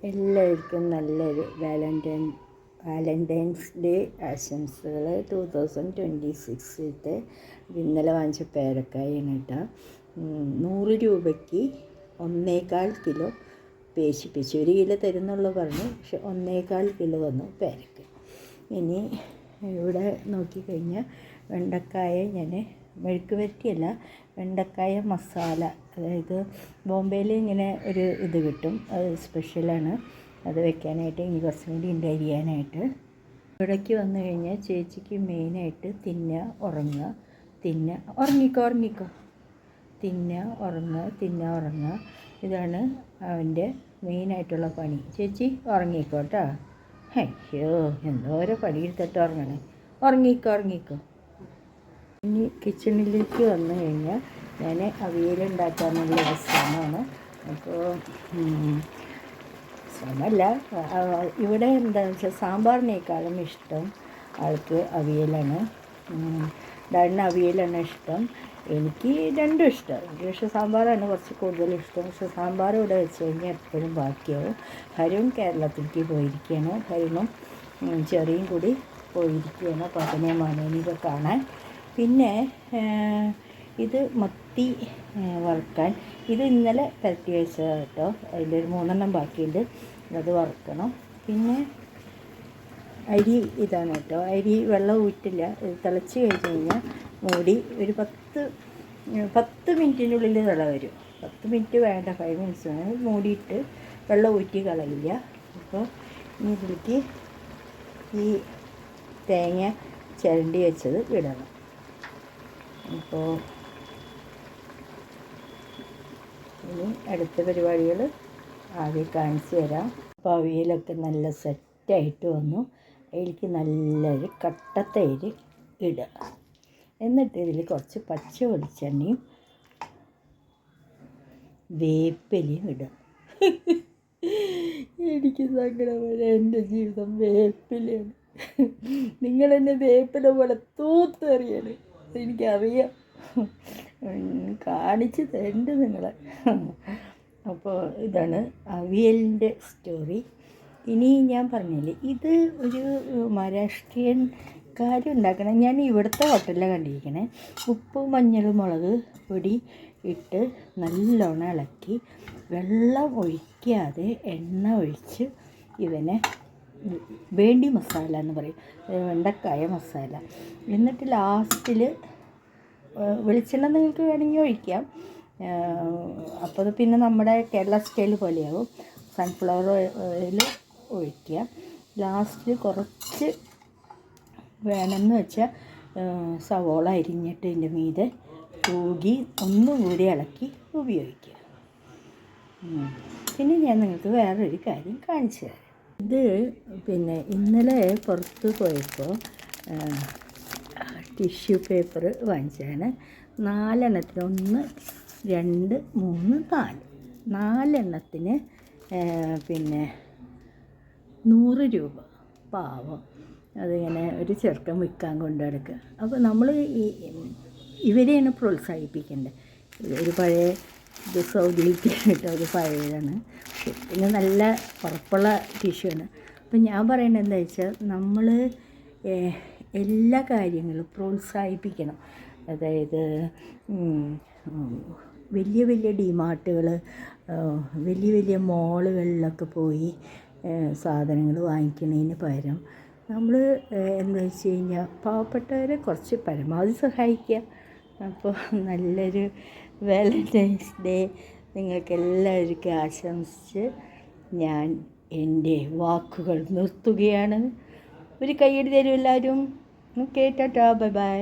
എല്ലാവർക്കും നല്ലൊരു Valentine's day ആശംസകൾ. 2026 ഇന്നലെ വാങ്ങിച്ച പേരക്കായാണ് കേട്ടോ. 100 രൂപയ്ക്ക് 1.25 കിലോ പേശിപ്പിച്ചു. 1 കിലോ തരുന്നുള്ളൂ പറഞ്ഞു, പക്ഷെ 1.25 കിലോ വന്നു പേരക്ക. ഇനി ഇവിടെ നോക്കിക്കഴിഞ്ഞാൽ വെണ്ടക്കായ ഞാൻ മെഴുക്ക് വരട്ടിയല്ല, വെണ്ടക്കായ മസാല, അതായത് ബോംബെയിൽ ഇങ്ങനെ ഒരു ഇത് കിട്ടും, അത് സ്പെഷ്യലാണ്. അത് വെക്കാനായിട്ട് ഇനി കുറച്ചും കൂടി ഉണ്ട് അരിയാനായിട്ട്. ഇവിടേക്ക് വന്നു കഴിഞ്ഞാൽ ചേച്ചിക്ക് മെയിനായിട്ട് തിന്നുക, ഉറങ്ങുക, ഉറങ്ങിക്കോ, ഉറങ്ങുക. ഇതാണ് അവൻ്റെ മെയിനായിട്ടുള്ള പണി. ചേച്ചി ഉറങ്ങിക്കോട്ടോ. അയ്യോ, എന്തോരം പണിയെടുത്തിട്ട് ഉറങ്ങണേ. ഉറങ്ങിക്കോ. ഇനി കിച്ചണിലേക്ക് വന്നു കഴിഞ്ഞാൽ ഞാൻ അവിയലുണ്ടാക്കാനുള്ളൊരു ശ്രമമാണ്. അപ്പോൾ ശ്രമമല്ല, ഇവിടെ എന്താണെന്ന് വെച്ചാൽ സാമ്പാറിനേക്കാളും ഇഷ്ടം ആൾക്ക് അവിയലാണ്. ഡാഡിന് അവിയലാണ് ഇഷ്ടം, എനിക്ക് രണ്ടും ഇഷ്ടം. എനിക്ക് പക്ഷേ സാമ്പാറാണ് കുറച്ച് കൂടുതൽ ഇഷ്ടം. പക്ഷേ സാമ്പാർ ഇവിടെ വെച്ച് കഴിഞ്ഞാൽ എപ്പോഴും ബാക്കിയാവും. ഹരുൺ കേരളത്തിലേക്ക് പോയിരിക്കുകയാണ്. ഹരുണും ചെറിയും കൂടി പോയിരിക്കുകയാണ് പതിനെ മാനേനിയൊക്കെ കാണാൻ. പിന്നെ ഇത് മത്തി വറുക്കാൻ, ഇത് ഇന്നലെ തട്ടി വെച്ചതാണ് കേട്ടോ. അതിൻ്റെ ഒരു 3 എണ്ണം ബാക്കിയുണ്ട്, അത് വറുക്കണം. പിന്നെ അരി ഇതാണ് കേട്ടോ. അരി വെള്ളം ഊറ്റില്ല, ഇത് തിളച്ച് കഴിഞ്ഞ് കഴിഞ്ഞാൽ മൂടി ഒരു 10 മിനിറ്റിനുള്ളിൽ തിള വരും. 10 മിനിറ്റ് വേണ്ട, 5 മിനിറ്റ്സ് വേണം. മൂടിയിട്ട് വെള്ളം ഊറ്റി കളയില്ല. അപ്പോൾ ഇനി ഇതിലേക്ക് ഈ തേങ്ങ ചിരണ്ടി വെച്ചത് ഇടണം. അപ്പോൾ ഇനി അടുത്ത പരിപാടികൾ ആദ്യം കാണിച്ചു തരാം. അപ്പോൾ അവിയലൊക്കെ നല്ല സെറ്റായിട്ട് വന്നു. അതിലേക്ക് നല്ലൊരു കട്ടത്തൈര് ഇടുക. എന്നിട്ട് ഇതിൽ കുറച്ച് പച്ച വെളിച്ചെണ്ണയും വേപ്പിലയും ഇടുക. എനിക്ക് സങ്കടം വരെ, എൻ്റെ ജീവിതം വേപ്പിലയാണ്. നിങ്ങളെന്നെ വേപ്പില പോലെ തൂത്തെറിയാണ്, എനിക്കറിയാം. കാണിച്ച് തരണ്ട് നിങ്ങളെ. അപ്പോൾ ഇതാണ് അവിയലിൻ്റെ സ്റ്റോറി. ഇനി ഞാൻ പറഞ്ഞില്ലേ, ഇത് ഒരു മഹാരാഷ്ട്രീയൻകാരുണ്ടാക്കണം. ഞാൻ ഇവിടുത്തെ ഹോട്ടലിലാണ് കണ്ടിരിക്കണേ. ഉപ്പ്, മഞ്ഞൾ, മുളക് പൊടി ഇട്ട് നല്ലോണം ഇളക്കി, വെള്ളം ഒഴിക്കാതെ എണ്ണ ഒഴിച്ച് ഇവനെ വേണ്ടി മസാല എന്ന് പറയും, വെണ്ടക്കായ മസാല. എന്നിട്ട് ലാസ്റ്റിൽ വെളിച്ചെണ്ണ നിങ്ങൾക്ക് വേണമെങ്കിൽ ഒഴിക്കാം. അപ്പോൾ പിന്നെ നമ്മുടെ കേരള സ്റ്റൈൽ പോലെയാവും. സൺഫ്ലവർ ഓയിൽ ഒഴിക്കുക. ലാസ്റ്റിൽ കുറച്ച് വേണമെന്ന് വെച്ചാൽ സവോള അരിഞ്ഞിട്ട് ഇതിൻ്റെ മീതെ തൂകി ഒന്നുകൂടി ഇളക്കി ഉപയോഗിക്കുക. പിന്നെ ഞാൻ നിങ്ങൾക്ക് വേറൊരു കാര്യം കാണിച്ചു തരാം. ഇത് പിന്നെ ഇന്നലെ പുറത്ത് പോയപ്പോൾ ടിഷ്യൂ പേപ്പർ വാങ്ങിച്ചതാണ്. 4 എണ്ണത്തിന് 1, 2, 3, 4 എണ്ണത്തിന് പിന്നെ 100 രൂപ. പാവം, അതിങ്ങനെ ഒരു ചെറുക്കൻ വിൽക്കാൻ കൊണ്ടു നടക്കുക. അപ്പോൾ നമ്മൾ ഇവരെയാണ് പ്രോത്സാഹിപ്പിക്കേണ്ടത്. ഒരു പഴയ ഇത് സൗദിയിലേക്ക് കിട്ടും, ഒരു പഴയതാണ്. പിന്നെ നല്ല ഉറപ്പുള്ള ടിഷ്യൂ ആണ്. അപ്പം ഞാൻ പറയേണ്ടത് എന്താ വെച്ചാൽ, നമ്മൾ എല്ലാ കാര്യങ്ങളും പ്രോത്സാഹിപ്പിക്കണം. അതായത് വലിയ വലിയ ഡിമാർട്ടുകൾ, വലിയ മോളുകളിലൊക്കെ പോയി സാധനങ്ങൾ വാങ്ങിക്കുന്നതിന് പകരം നമ്മൾ എന്താ വെച്ച് കഴിഞ്ഞാൽ പാവപ്പെട്ടവരെ കുറച്ച് പരമാവധി സഹായിക്കുക. അപ്പോൾ നല്ലൊരു വാലൻറ്റൈൻസ് ഡേ നിങ്ങൾക്കെല്ലാവർക്കും ആശംസിച്ച് ഞാൻ എൻ്റെ വാക്കുകൾ നിർത്തുകയാണ്. ഒരു കൈയ്യടി തരും എല്ലാവരും. Okay, Tata, bye bye.